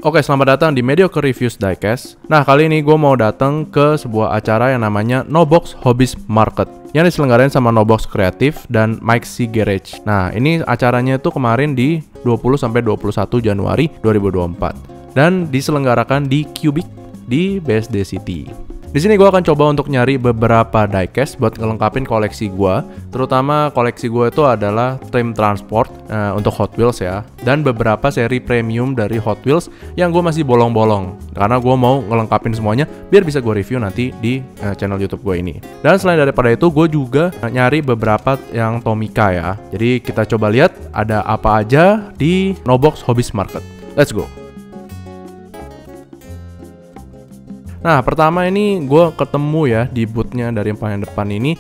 Oke, selamat datang di Mediocre Reviews Diecast. Nah, kali ini gue mau datang ke sebuah acara yang namanya Nobox Hobbies Market yang diselenggarain sama Nobox Kreatif dan Mike C Garage. Nah, ini acaranya itu kemarin di 20-21 Januari 2024 dan diselenggarakan di Cubic di BSD City. Di sini gue akan coba untuk nyari beberapa diecast buat ngelengkapin koleksi gue. Terutama koleksi gue itu adalah Team Transport untuk Hot Wheels ya. Dan beberapa seri premium dari Hot Wheels yang gue masih bolong-bolong. Karena gue mau ngelengkapin semuanya biar bisa gue review nanti di channel YouTube gue ini. Dan selain daripada itu gue juga nyari beberapa yang Tomica ya. Jadi kita coba lihat ada apa aja di Nobox Hobbies Market. Let's go! Nah, pertama ini gue ketemu ya di boothnya dari yang paling depan ini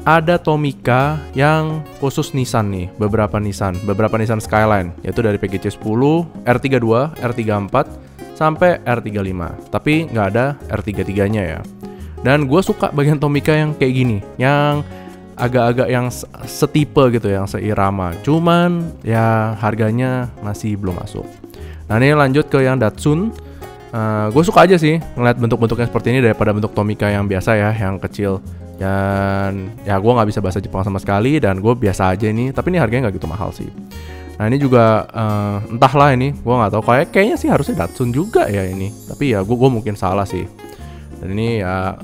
ada Tomica yang khusus Nissan nih, beberapa Nissan Skyline, yaitu dari PGC 10, R32, R34, sampai R35. Tapi nggak ada R33-nya ya. Dan gue suka bagian Tomica yang kayak gini, yang agak-agak yang setipe gitu, yang seirama. Cuman ya harganya masih belum masuk. Nah, ini lanjut ke yang Datsun. Gue suka aja sih ngeliat bentuk-bentuknya seperti ini daripada bentuk Tomica yang biasa ya, yang kecil. Dan ya gue nggak bisa bahasa Jepang sama sekali dan gue biasa aja ini. Tapi ini harganya nggak gitu mahal sih. Nah ini juga entahlah ini, gue nggak tahu. Kayaknya sih harusnya Datsun juga ya ini. Tapi ya gue mungkin salah sih. Dan ini ya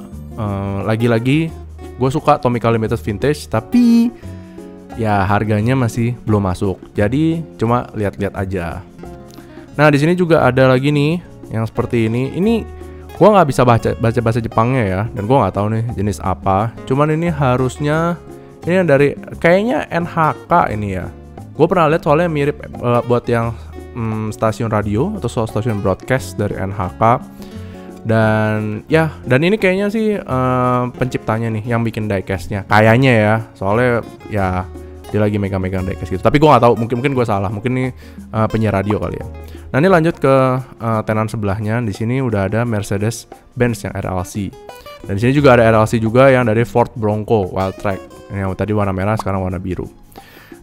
lagi-lagi gue suka Tomica Limited Vintage, tapi ya harganya masih belum masuk. Jadi cuma lihat-lihat aja. Nah di sini juga ada lagi nih yang seperti ini. Ini gue nggak bisa baca bahasa Jepangnya ya, dan gue nggak tahu nih jenis apa. Cuman ini harusnya ini yang dari kayaknya NHK ini ya. Gue pernah lihat soalnya mirip buat yang stasiun radio atau stasiun broadcast dari NHK. Dan ya, dan ini kayaknya sih penciptanya nih yang bikin diecastnya. Kayaknya ya, soalnya ya dia lagi megang-megang diecast gitu. Tapi gue nggak tahu, mungkin gue salah. Mungkin ini penyiar radio kali ya. Nah ini lanjut ke tenan sebelahnya. Di sini udah ada Mercedes-Benz yang RLC. Dan di sini juga ada RLC juga yang dari Ford Bronco Wildtrak. Yang tadi warna merah, sekarang warna biru.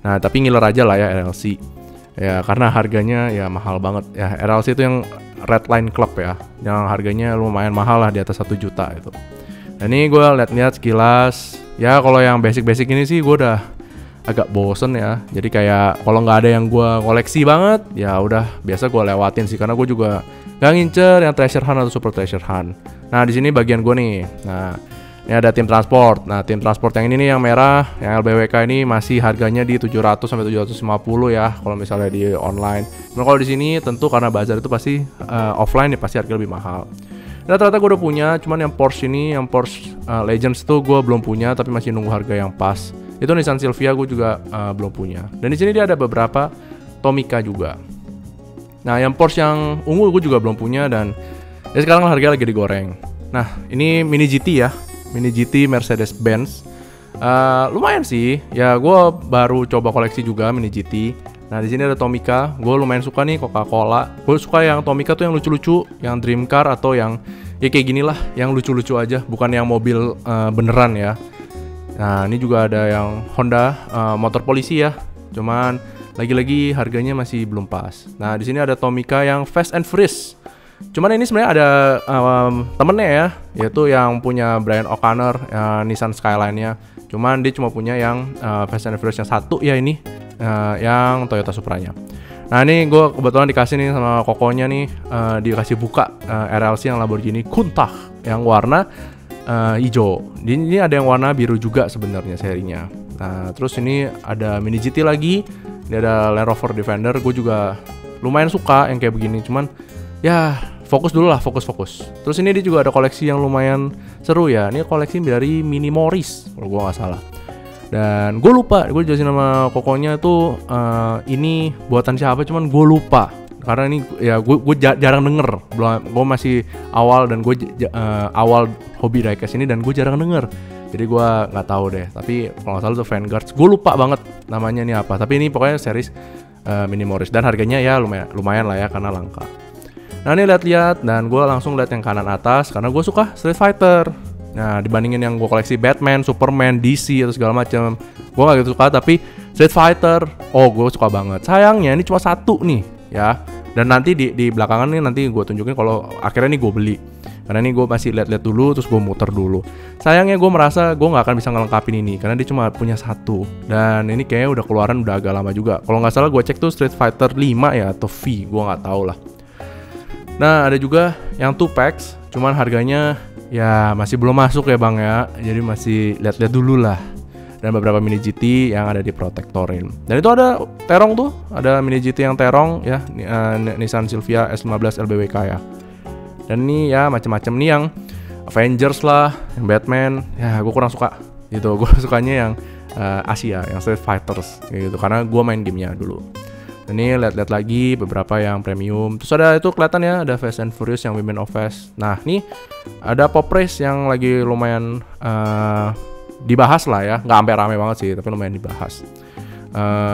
Nah tapi ngiler aja lah ya RLC. Ya karena harganya ya mahal banget. Ya RLC itu yang Red Line Club ya, yang harganya lumayan mahal lah, di atas 1 juta itu. Dan ini gue lihat-lihat sekilas. Ya kalau yang basic-basic ini sih gue udah agak bosen ya. Jadi kayak kalau nggak ada yang gue koleksi banget, ya udah biasa gue lewatin sih, karena gue juga nggak ngincer yang Treasure Hunt atau Super Treasure Hunt. Nah di sini bagian gue nih. Nah ini ada Team Transport. Nah Team Transport yang ini nih yang merah, yang LBWK ini masih harganya di 700 sampai 750 ya kalau misalnya di online. Nah kalau di sini tentu karena bazar itu pasti offline ya, pasti harga lebih mahal. Nah ternyata gue udah punya, cuman yang Porsche ini, yang Porsche Legends tuh gue belum punya, tapi masih nunggu harga yang pas. Itu Nissan Silvia gue juga belum punya. Dan di sini dia ada beberapa Tomica juga. Nah yang Porsche yang ungu gue juga belum punya, dan ya sekarang harganya lagi digoreng. Nah ini Mini GT ya, Mini GT Mercedes-Benz. Lumayan sih. Ya gue baru coba koleksi juga Mini GT. Nah di sini ada Tomica. Gue lumayan suka nih Coca-Cola. Gue suka yang Tomica tuh yang lucu-lucu, yang Dream Car atau yang ya kayak gini lah, yang lucu-lucu aja, bukan yang mobil beneran ya. Nah ini juga ada yang Honda motor polisi ya. Cuman lagi-lagi harganya masih belum pas. Nah di sini ada Tomica yang Fast and Furious. Cuman ini sebenarnya ada temennya ya, yaitu yang punya Brian O'Connor Nissan Skyline-nya. Cuman dia cuma punya yang Fast and Furious yang satu ya ini, yang Toyota Supra-nya. Nah ini gue kebetulan dikasih nih sama kokonya nih, dikasih buka RLC yang Lamborghini Countach yang warna hijau. Ini ada yang warna biru juga sebenarnya serinya. Nah terus ini ada Mini GT lagi. Ini ada Land Rover Defender. Gue juga lumayan suka yang kayak begini. Cuman ya fokus dulu lah, fokus. Terus ini dia juga ada koleksi yang lumayan seru ya. Ini koleksi dari Mini Morris kalau gue nggak salah. Dan gue lupa, gue jelasin sama kokonya tuh ini buatan siapa. Cuman gue lupa. Karena ini ya gue jarang denger, gue masih awal, dan gue awal hobi diecast ini, dan gue jarang denger, jadi gue nggak tahu deh. Tapi kalau nggak salah tuh Vanguard, gue lupa banget namanya ini apa. Tapi ini pokoknya series Mini Morris, dan harganya ya lumayan lah ya karena langka. Nah ini lihat-lihat, dan gue langsung lihat yang kanan atas karena gue suka Street Fighter. Nah dibandingin yang gue koleksi Batman, Superman, DC atau segala macam, gue nggak gitu suka. Tapi Street Fighter, oh gue suka banget. Sayangnya ini cuma satu nih ya. Dan nanti di belakangan nih nanti gue tunjukin kalau akhirnya nih gue beli. Karena ini gue masih lihat-lihat dulu, terus gue muter dulu. Sayangnya gue merasa gue nggak akan bisa ngelengkapin ini karena dia cuma punya satu. Dan ini kayaknya udah keluaran udah agak lama juga. Kalau nggak salah gue cek tuh Street Fighter 5 ya atau V, gue nggak tahu lah. Nah ada juga yang 2 packs, cuman harganya ya masih belum masuk ya bang ya. Jadi masih lihat-lihat dulu lah. Dan beberapa mini GT yang ada di Protectorin. Dan itu ada terong tuh, ada mini GT yang terong ya, Nissan Silvia S15 LBWK ya. Dan ini ya macam-macam nih yang Avengers lah, yang Batman, ya gue kurang suka gitu. Gue sukanya yang Asia, yang Street Fighters gitu, karena gue main gamenya dulu. Dan ini lihat-lihat lagi beberapa yang premium. Terus ada itu kelihatan ya, ada Fast and Furious yang Women of Fast. Nah nih ada Pop Race yang lagi lumayan dibahas lah ya, nggak sampai rame banget sih, tapi lumayan dibahas.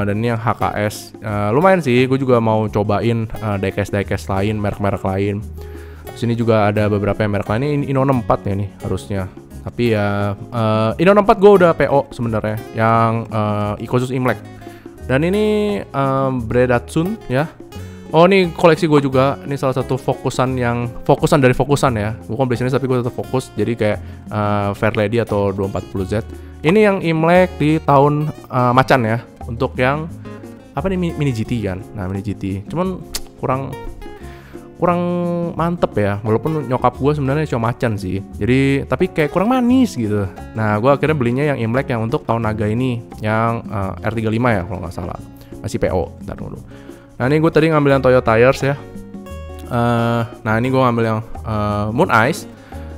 Dan ini yang HKS lumayan sih, gue juga mau cobain diecast lain, merek-merek lain. Sini juga ada beberapa yang merek lain. Ini Inno 64 ya nih harusnya. Tapi ya Inno 64 gue udah PO sebenarnya yang khusus Imlek. Dan ini Bredatsun ya. Oh ini koleksi gue juga. Ini salah satu fokusan dari fokusan ya. Bukan beli sini tapi gue tetap fokus. Jadi kayak Fairlady atau 240Z. Ini yang Imlek di tahun macan ya. Untuk yang apa nih mini GT kan. Nah mini GT. Cuman kurang mantep ya, walaupun nyokap gue sebenarnya cuma macan sih, jadi tapi kayak kurang manis gitu. Nah gue akhirnya belinya yang Imlek yang untuk tahun naga ini, yang R35 ya kalau nggak salah, masih PO. Ntar dulu. Nah ini gue tadi ngambil yang Toyo Tires ya. Nah ini gue ngambil yang Moon Ice.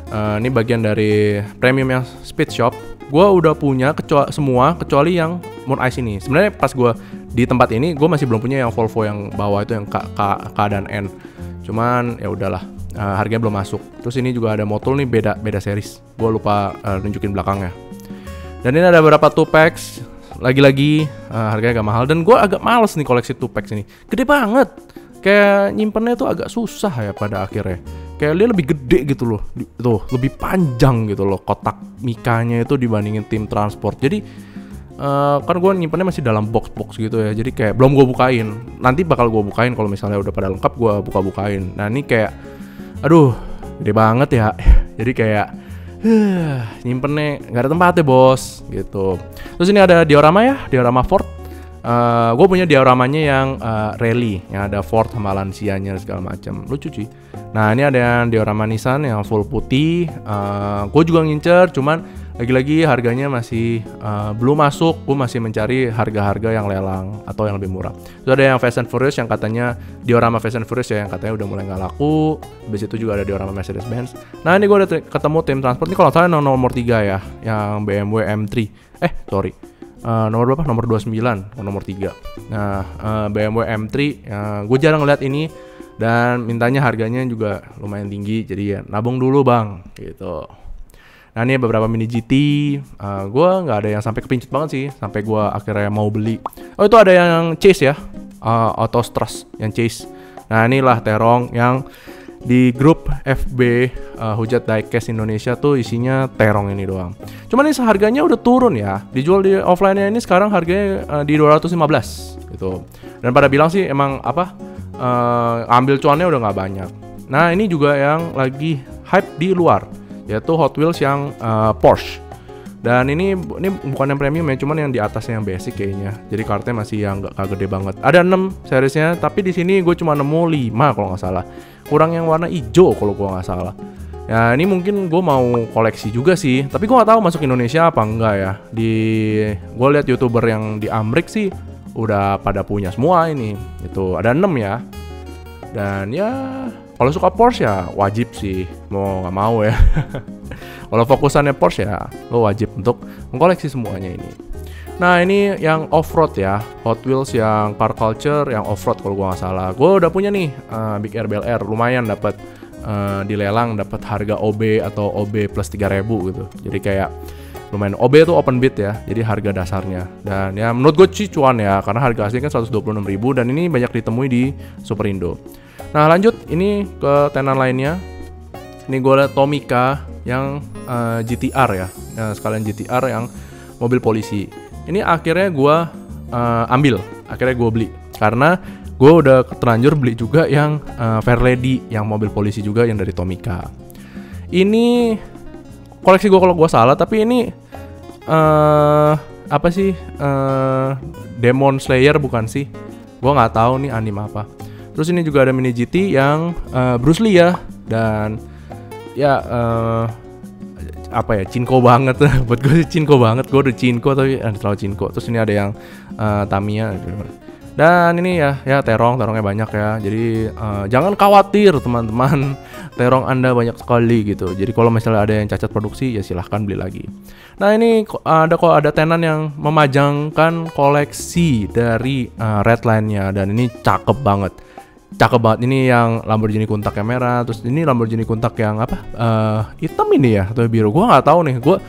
Ini bagian dari premium yang Speed Shop. Gue udah punya semua kecuali yang Moon Ice ini. Sebenarnya pas gue di tempat ini gue masih belum punya yang Volvo yang bawah itu yang K dan N. Cuman ya udahlah, harganya belum masuk. Terus ini juga ada motul nih beda series. Gue lupa nunjukin belakangnya. Dan ini ada beberapa 2 packs. Lagi-lagi harganya agak mahal. Dan gue agak males nih koleksi 2 packs ini. Gede banget. Kayak nyimpennya tuh agak susah ya pada akhirnya. Kayak dia lebih gede gitu loh. Tuh, lebih panjang gitu loh kotak mikanya itu dibandingin tim transport. Jadi kan gue nyimpennya masih dalam box gitu ya, jadi kayak belum gue bukain. Nanti bakal gue bukain kalau misalnya udah pada lengkap, gue bukain. Nah ini kayak aduh gede banget ya. Jadi kayak nyimpennya nggak ada tempatnya bos gitu. Terus ini ada diorama Ford. Gue punya dioramanya yang rally, yang ada Ford sama Lancia-nya segala macam, lucu cuy. Nah ini ada yang diorama Nissan yang full putih. Gue juga ngincer, cuman lagi-lagi harganya masih belum masuk. Gue masih mencari harga-harga yang lelang atau yang lebih murah. Terus ada yang Fast and Furious yang katanya diorama Fast and Furious ya, yang katanya udah mulai nggak laku. Habis itu juga ada diorama Mercedes-Benz. Nah ini gue udah ketemu tim transport ini, kalau salah nomor 3 ya, yang BMW M3. Nomor berapa? Nomor 29, nomor 3. Nah BMW M3 gue jarang ngeliat ini. Dan mintanya harganya juga lumayan tinggi. Jadi ya nabung dulu bang gitu. Nah ini beberapa mini GT. Gue nggak ada yang sampai kepincut banget sih, sampai gue akhirnya mau beli. Oh itu ada yang Chase ya, Autostrust yang Chase. Nah inilah terong yang di grup FB Hujat Diecast Indonesia tuh isinya terong ini doang. Cuman ini harganya udah turun ya. Dijual di offline-nya ini sekarang harganya di 215 gitu. Dan pada bilang sih emang ambil cuannya udah nggak banyak. Nah ini juga yang lagi hype di luar, yaitu Hot Wheels yang Porsche. Dan ini bukan yang premium ya, cuman yang di atasnya yang basic kayaknya. Jadi kartnya masih yang gak gede banget. Ada 6 seriesnya, tapi di sini gue cuma nemu 5 kalau nggak salah. Kurang yang warna hijau kalau gue nggak salah. Ya ini mungkin gue mau koleksi juga sih, tapi gue nggak tahu masuk Indonesia apa enggak ya. Gue lihat YouTuber yang di Amrik sih udah pada punya semua ini. Itu ada 6 ya. Dan ya kalau suka Porsche ya wajib sih, mau nggak mau ya. Kalau fokusannya Porsche ya lo wajib untuk mengkoleksi semuanya ini. Nah ini yang off-road ya, Hot Wheels yang car culture yang off-road kalau gue nggak salah. Gue udah punya nih Big Air Bel Air, lumayan dapat dilelang, dapat harga OB atau OB plus 3.000 gitu. Jadi kayak lumayan. OB itu open bid ya, jadi harga dasarnya. Dan ya menurut gue sih cuan ya, karena harga aslinya kan 126.000 dan ini banyak ditemui di Superindo. Nah lanjut ini ke tenan lainnya. Ini gue liat Tomica yang GTR ya, sekalian GTR yang mobil polisi. Ini akhirnya gue ambil, akhirnya gue beli karena gue udah terlanjur beli juga yang Fairlady, yang mobil polisi juga yang dari Tomica. Ini koleksi gue kalau gue salah, tapi ini apa sih, Demon Slayer bukan sih? Gue nggak tahu nih anime apa. Terus ini juga ada mini GT yang Bruce Lee ya, dan ya apa ya, cinko banget. Buat gue sih cinko banget, gue udah cinko tapi terlalu cinko. Terus ini ada yang Tamiya, dan ini ya terongnya banyak ya. Jadi jangan khawatir teman-teman, terong Anda banyak sekali gitu. Jadi kalau misalnya ada yang cacat produksi ya silahkan beli lagi. Nah ini ada tenan yang memajangkan koleksi dari Redline-nya, dan ini cakep banget. Ini yang Lamborghini Countach yang merah, terus ini Lamborghini Countach yang apa, hitam ini ya atau biru, gue nggak tahu nih. Gue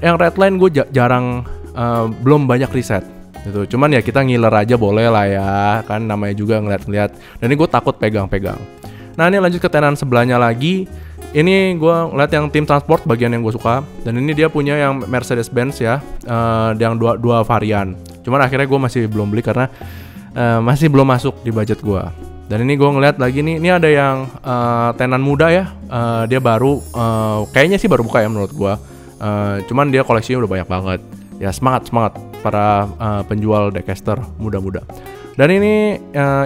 yang Redline gue jarang, belum banyak riset gitu. Cuman ya kita ngiler aja boleh lah ya, kan namanya juga ngeliat-ngeliat. Dan ini gue takut pegang-pegang. Nah ini lanjut ke tenan sebelahnya lagi. Ini gue ngeliat yang tim transport bagian yang gue suka. Dan ini dia punya yang Mercedes-Benz ya, yang dua varian. Cuman akhirnya gue masih belum beli karena masih belum masuk di budget gue. Dan ini gue ngeliat lagi nih, ini ada yang tenan muda ya. Dia baru, kayaknya sih baru buka ya menurut gue. Cuman dia koleksinya udah banyak banget. Ya semangat para penjual diecast muda-muda. Dan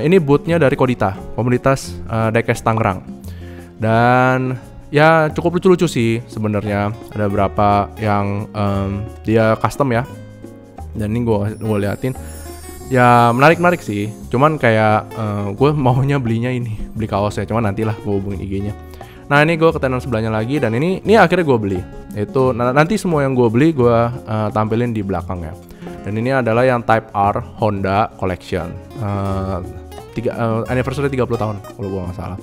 ini boothnya dari Kodita, komunitas diecast Tangerang. Dan ya cukup lucu-lucu sih sebenarnya. Ada beberapa yang dia custom ya. Dan ini gue liatin. Ya menarik sih. Cuman kayak gue maunya beli kaosnya. Cuman nantilah gue hubungin IG-nya. Nah ini gue ke tenan sebelahnya lagi, dan ini akhirnya gue beli. Itu nanti semua yang gue beli gue tampilin di belakang ya. Dan ini adalah yang Type R Honda Collection, anniversary 30 tahun kalau gue nggak salah.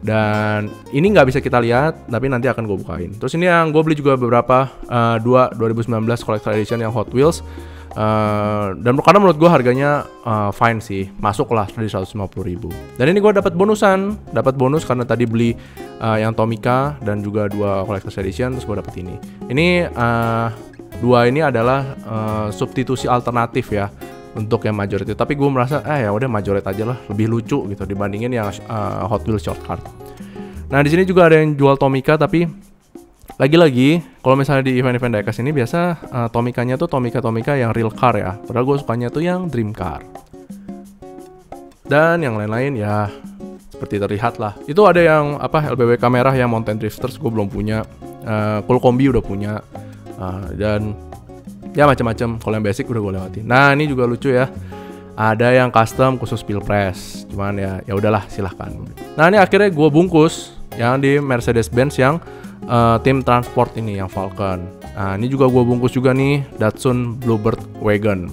Dan ini nggak bisa kita lihat, tapi nanti akan gue bukain. Terus ini yang gue beli juga beberapa 2019 Collector Edition yang Hot Wheels. Dan karena menurut gue harganya fine sih, masuk lah dari 150.000. Dan ini gue dapat bonus karena tadi beli yang Tomica dan juga 2 Collector's Edition, terus gue dapet ini. Ini 2 ini adalah substitusi alternatif ya untuk yang majority. Tapi gue merasa ya udah majority aja lah, lebih lucu gitu dibandingin yang Hot Wheels Short Card. Nah di sini juga ada yang jual Tomica, tapi lagi-lagi kalau misalnya di event-event diecast ini biasa Tomicanya tuh Tomica yang real car ya. Padahal gue sukanya tuh yang dream car. Dan yang lain-lain ya seperti terlihat lah. Itu ada yang LBW kamera yang Mountain Drifters gue belum punya. Cool Combi udah punya. Dan ya macam-macam. Kalau yang basic udah gue lewatin. Nah ini juga lucu ya. Ada yang custom khusus Pilpres. Cuman ya udahlah silahkan. Nah ini akhirnya gue bungkus yang di Mercedes-Benz yang tim transport ini yang Falcon. Nah ini juga gue bungkus juga nih Datsun Bluebird Wagon.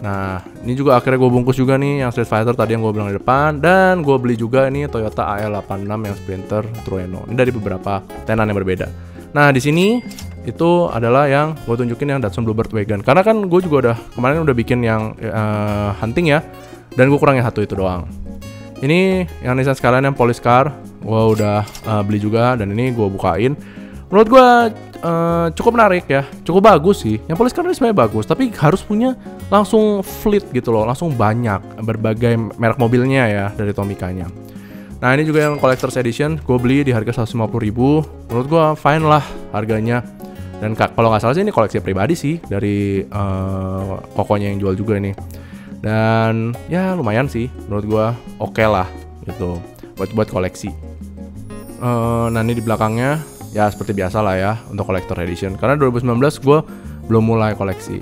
Nah ini juga akhirnya gue bungkus juga nih yang Street Fighter tadi yang gue bilang di depan. Dan gue beli juga ini Toyota AL86 yang Sprinter Trueno. Ini dari beberapa tenan yang berbeda. Nah di sini itu adalah yang gue tunjukin yang Datsun Bluebird Wagon. Karena kan gue juga kemarin udah bikin yang hunting ya. Dan gue kurangnya satu itu doang. Ini yang Nissan Skyline yang Police Car, gue udah beli juga, dan ini gue bukain. Menurut gue cukup menarik ya, cukup bagus sih. Yang Police Car ini sebenarnya bagus, tapi harus punya langsung fleet gitu loh, langsung banyak berbagai merek mobilnya ya dari Tomicanya. Nah ini juga yang Collector's Edition, gue beli di harga 150.000. Menurut gue fine lah harganya. Dan kalau nggak salah sih ini koleksi pribadi sih dari kokonya yang jual juga ini. Dan ya lumayan sih menurut gue, oke lah gitu buat koleksi. Nah ini di belakangnya ya seperti biasa lah ya untuk collector edition, karena 2019 gue belum mulai koleksi.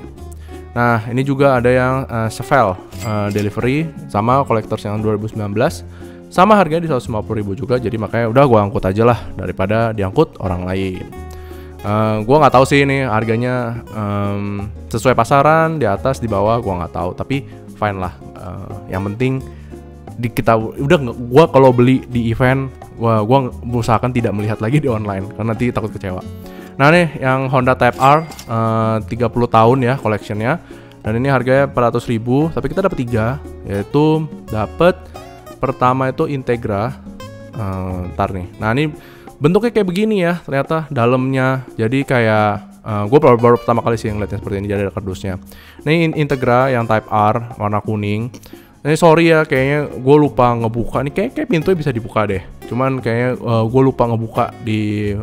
Nah ini juga ada yang Chevelle delivery sama collectors yang 2019, sama harganya di 150.000 juga. Jadi makanya udah gue angkut aja lah daripada diangkut orang lain. Gue nggak tahu sih ini harganya sesuai pasaran, di atas di bawah gue nggak tahu, tapi fine lah. Yang penting kita udah, gue kalau beli di event gue berusahakan tidak melihat lagi di online karena nanti takut kecewa. Nah nih yang Honda Type R 30 tahun ya collectionnya, dan ini harganya 400.000, tapi kita dapat 3, yaitu dapat pertama itu Integra. Ntar nih, nah ini bentuknya kayak begini ya ternyata dalamnya. Jadi kayak gue baru pertama kali sih ngeliatnya seperti ini, jadi ada kardusnya. Ini Integra yang Type R warna kuning. Sorry ya, kayaknya gue lupa ngebuka nih. Kayak pintunya bisa dibuka deh. Cuman kayaknya gue lupa ngebuka di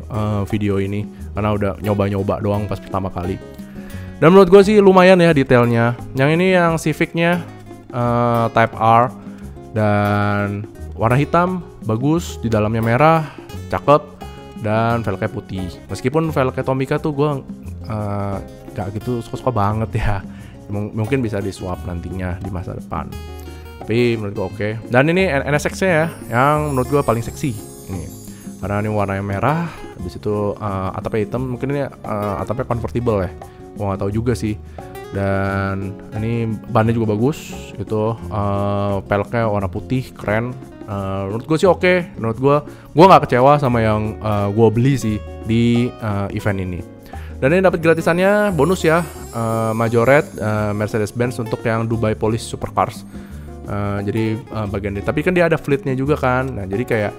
video ini karena udah nyoba-nyoba doang pas pertama kali. Dan menurut gue sih lumayan ya detailnya. Yang ini yang Civic-nya Type R dan warna hitam, bagus. Di dalamnya merah, cakep. Dan velgnya putih. Meskipun velgnya Tomica tuh gue gak gitu suka-suka banget ya. Mungkin bisa di swap nantinya di masa depan. Tapi menurut gue oke. Dan ini NSX-nya ya, yang menurut gue paling seksi. Ini karena ini warnanya merah, habis itu atapnya hitam. Mungkin ini atapnya convertible ya. Gue nggak tahu juga sih. Dan ini bannya juga bagus. Itu peleknya warna putih, keren. Menurut gue sih oke. Menurut gue nggak kecewa sama yang gue beli sih di event ini. Dan ini dapat gratisannya bonus ya, Majorette Mercedes-Benz untuk yang Dubai Police Supercars. Jadi bagian ini, tapi kan dia ada fleetnya juga kan. Nah jadi kayak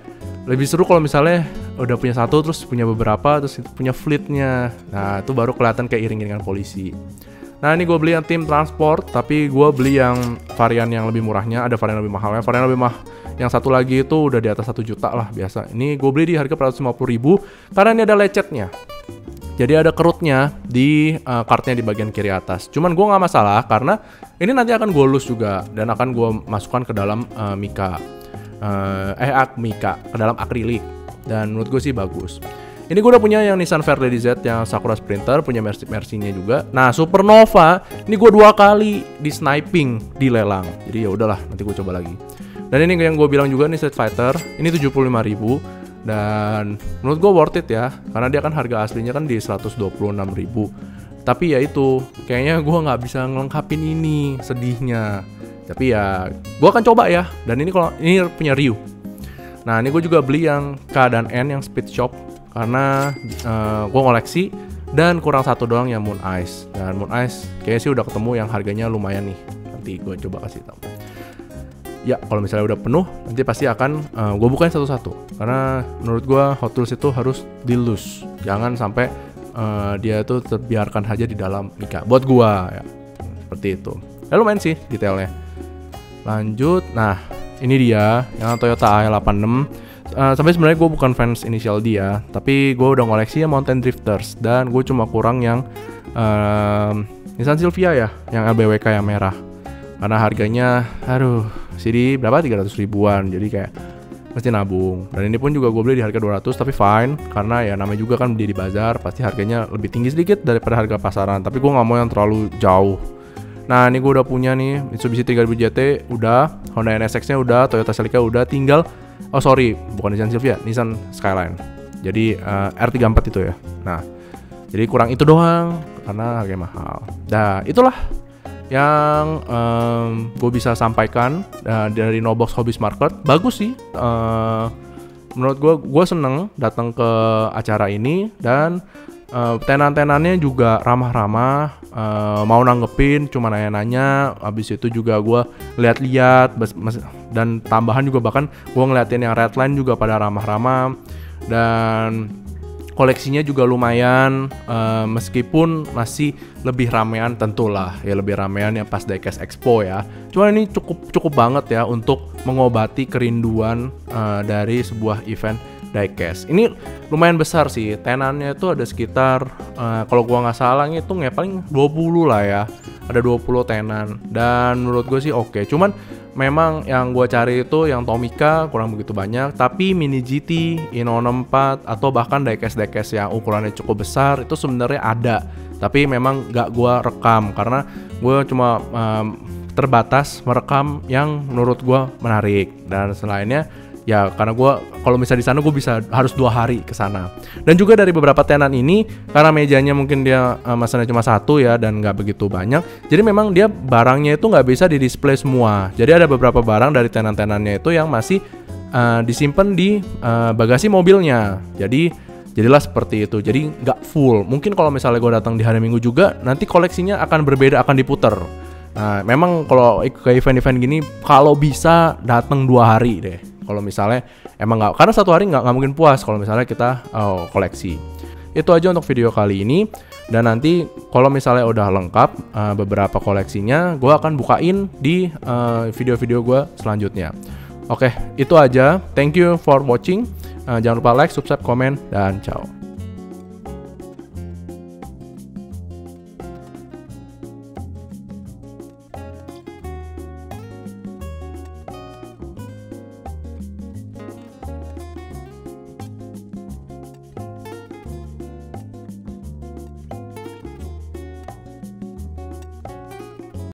lebih seru kalau misalnya udah punya satu terus punya beberapa terus punya fleetnya. Nah itu baru kelihatan kayak iring-iringan polisi. Nah ini gue beli yang tim transport, tapi gue beli yang varian yang lebih murahnya. Ada varian lebih mahalnya, varian lebih yang satu lagi itu udah di atas 1 juta lah biasa. Ini gue beli di harga 450.000 karena ini ada lecetnya. Jadi ada kerutnya di kartnya di bagian kiri atas. Cuman gue nggak masalah karena ini nanti akan gue lus juga dan akan gue masukkan ke dalam Mica, ke dalam akrilik. Dan menurut gue sih bagus. Ini gue udah punya yang Nissan Fairlady Z yang Sakura Sprinter, punya Mercy-nya juga. Nah Supernova ini gue 2 kali di sniping di lelang. Jadi ya udahlah nanti gue coba lagi. Dan ini yang gue bilang juga nih Street Fighter, ini 75.000. Dan menurut gue worth it ya, karena dia kan harga aslinya kan di 126.000. Tapi ya itu, kayaknya gue nggak bisa ngelengkapin ini, sedihnya. Tapi ya, gue akan coba ya. Dan ini kalau ini punya Ryu. Nah ini gue juga beli yang K dan N yang Speed Shop karena gue koleksi dan kurang satu doang yang Moon Ice. Dan Moon Ice kayaknya sih udah ketemu yang harganya lumayan nih. Nanti gue coba kasih tahu. Ya kalau misalnya udah penuh nanti pasti akan gue bukain satu-satu karena menurut gue Hot Wheels itu harus dilus, jangan sampai dia itu terbiarkan aja di dalam Mica buat gue ya, seperti itu. Ya lumayan sih detailnya. Lanjut, nah ini dia yang Toyota AL86. Sampai sebenarnya gue bukan fans inisial dia, tapi gue udah ngoleksi ya Mountain Drifters dan gue cuma kurang yang Nissan Silvia ya, yang LBWK yang merah. Karena harganya, CD berapa? 300 ribuan. Jadi kayak mesti nabung. Dan ini pun juga gue beli di harga 200, tapi fine. Karena ya namanya juga kan beli di bazar, pasti harganya lebih tinggi sedikit daripada harga pasaran. Tapi gue gak mau yang terlalu jauh. Nah ini gue udah punya nih Mitsubishi 3000 GT udah, Honda NSX-nya udah, Toyota Celica udah, tinggal bukan Nissan Silvia, Nissan Skyline. Jadi R34 itu ya. Nah jadi kurang itu doang karena harganya mahal. Nah itulah yang gue bisa sampaikan dari Nobox Hobbies Market. Bagus sih, menurut gue seneng datang ke acara ini. Dan tenan-tenannya juga ramah-ramah, mau nanggepin, cuma nanya-nanya. Abis itu juga gue lihat-lihat, dan tambahan juga bahkan gue ngeliatin yang Redline juga pada ramah-ramah. Dan koleksinya juga lumayan, meskipun masih lebih ramean tentulah ya, lebih ramean yang pas Diecast Expo ya. Cuma ini cukup banget ya untuk mengobati kerinduan dari sebuah event Diecast. Ini lumayan besar sih, tenannya itu ada sekitar kalau gua nggak salah itu paling 20 lah ya, ada 20 tenan. Dan menurut gue sih oke. Cuman memang yang gue cari itu yang Tomica kurang begitu banyak, tapi Mini GT, Inno 64 atau bahkan diecast yang ukurannya cukup besar itu sebenarnya ada, tapi memang nggak gue rekam karena gue cuma terbatas merekam yang menurut gue menarik. Dan selainnya ya karena gue kalau misalnya di sana gue bisa harus 2 hari ke sana. Dan juga dari beberapa tenan ini karena mejanya mungkin dia masanya cuma 1 ya dan nggak begitu banyak, jadi memang dia barangnya itu nggak bisa di display semua. Jadi ada beberapa barang dari tenan-tenannya itu yang masih disimpan di bagasi mobilnya. Jadilah seperti itu. Jadi nggak full. Mungkin kalau misalnya gue datang di hari Minggu juga, nanti koleksinya akan berbeda, akan diputer. Nah, memang kalau ke event-event gini kalau bisa datang 2 hari deh. Kalau misalnya emang nggak, karena 1 hari nggak mungkin puas kalau misalnya kita koleksi. Itu aja untuk video kali ini. Dan nanti kalau misalnya udah lengkap beberapa koleksinya, gue akan bukain di video-video gue selanjutnya. Oke, itu aja. Thank you for watching. Jangan lupa like, subscribe, komen, dan ciao.